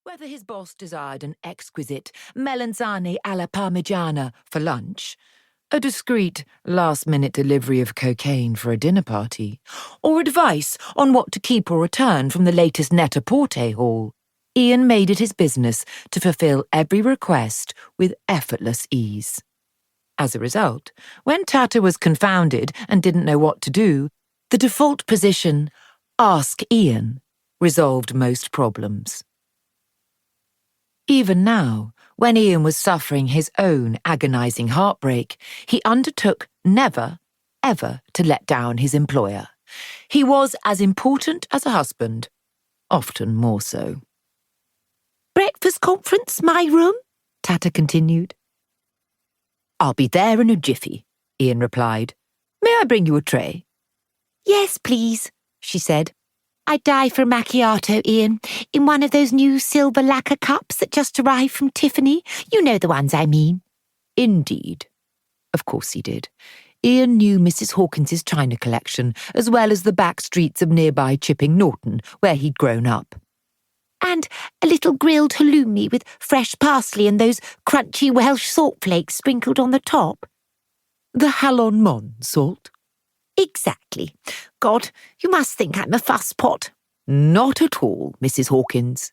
Whether his boss desired an exquisite melanzane alla parmigiana for lunch, a discreet last-minute delivery of cocaine for a dinner party, or advice on what to keep or return from the latest net-a-porter haul, Ian made it his business to fulfill every request with effortless ease. As a result, when Tata was confounded and didn't know what to do, the default position, Ask Ian, resolved most problems. Even now, when Ian was suffering his own agonizing heartbreak, he undertook never, ever to let down his employer. He was as important as a husband, often more so. "Breakfast conference, my room?" Tata continued. "I'll be there in a jiffy," Ian replied. "May I bring you a tray?" "Yes, please," she said. "I'd die for a macchiato, Ian, in one of those new silver lacquer cups that just arrived from Tiffany. You know the ones I mean." Indeed. Of course he did. Ian knew Mrs. Hawkins's china collection, as well as the back streets of nearby Chipping Norton, where he'd grown up. "And a little grilled halloumi with fresh parsley and those crunchy Welsh salt flakes sprinkled on the top." "The Hallon Mon salt?" "Exactly. God, you must think I'm a fusspot." "Not at all, Mrs. Hawkins."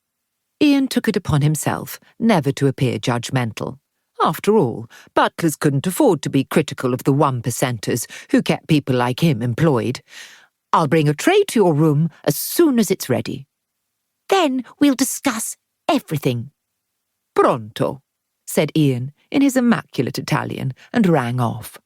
Ian took it upon himself never to appear judgmental. After all, butlers couldn't afford to be critical of the 1%ers who kept people like him employed. "I'll bring a tray to your room as soon as it's ready." "Then we'll discuss everything." "Pronto," said Ian in his immaculate Italian, and rang off.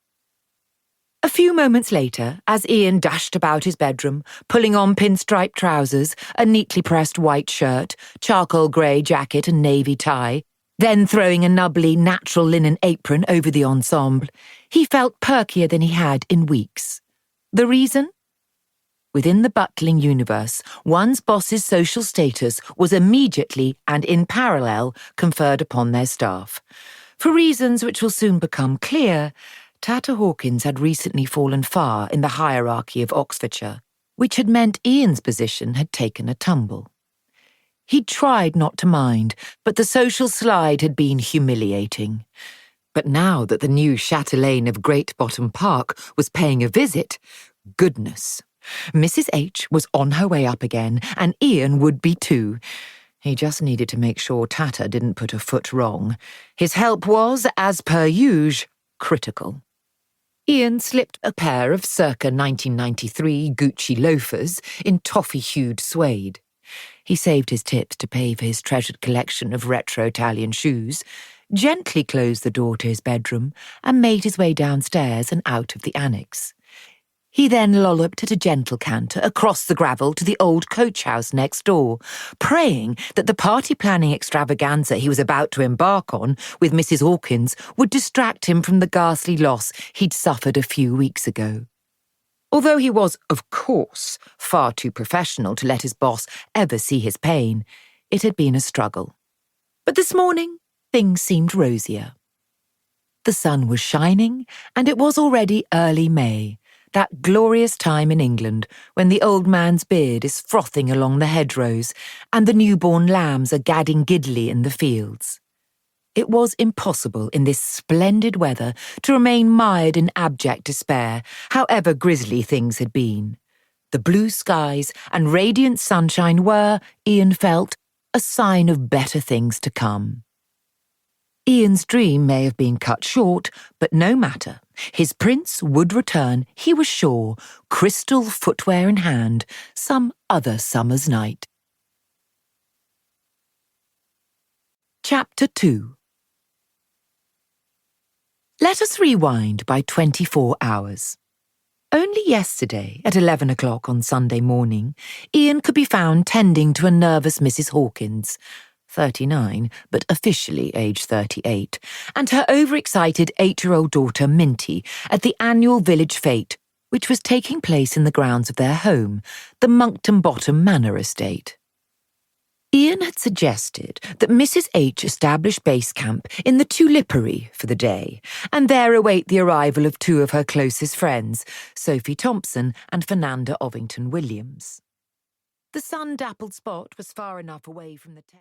A few moments later, as Ian dashed about his bedroom, pulling on pinstripe trousers, a neatly pressed white shirt, charcoal grey jacket and navy tie, then throwing a nubbly natural linen apron over the ensemble, he felt perkier than he had in weeks. The reason? Within the butling universe, one's boss's social status was immediately and in parallel conferred upon their staff. For reasons which will soon become clear, Tata Hawkins had recently fallen far in the hierarchy of Oxfordshire, which had meant Ian's position had taken a tumble. He'd tried not to mind, but the social slide had been humiliating. But now that the new chatelaine of Great Bottom Park was paying a visit, goodness! Mrs. H was on her way up again, and Ian would be too. He just needed to make sure Tata didn't put a foot wrong. His help was, as per usual, critical. Ian slipped a pair of circa 1993 Gucci loafers in toffee-hued suede. He saved his tips to pay for his treasured collection of retro Italian shoes, gently closed the door to his bedroom, and made his way downstairs and out of the annex. He then lolloped at a gentle canter across the gravel to the old coach house next door, praying that the party-planning extravaganza he was about to embark on with Mrs. Hawkins would distract him from the ghastly loss he'd suffered a few weeks ago. Although he was, of course, far too professional to let his boss ever see his pain, it had been a struggle. But this morning, things seemed rosier. The sun was shining, and it was already early May, that glorious time in England when the old man's beard is frothing along the hedgerows and the newborn lambs are gadding giddily in the fields. It was impossible in this splendid weather to remain mired in abject despair, however grisly things had been. The blue skies and radiant sunshine were, Ian felt, a sign of better things to come. Ian's dream may have been cut short, but no matter. His prince would return, he was sure, crystal footwear in hand, some other summer's night. Chapter 2. Let us rewind by 24 hours. Only yesterday, at 11 o'clock on Sunday morning, Ian could be found tending to a nervous Mrs. Hawkins, 39, but officially age 38, and her overexcited 8-year-old daughter Minty at the annual village fete, which was taking place in the grounds of their home, the Monkton Bottom Manor estate. Ian had suggested that Mrs. H establish base camp in the Tulipery for the day, and there await the arrival of two of her closest friends, Sophie Thompson and Fernanda Ovington Williams. The sun-dappled spot was far enough away from the tent.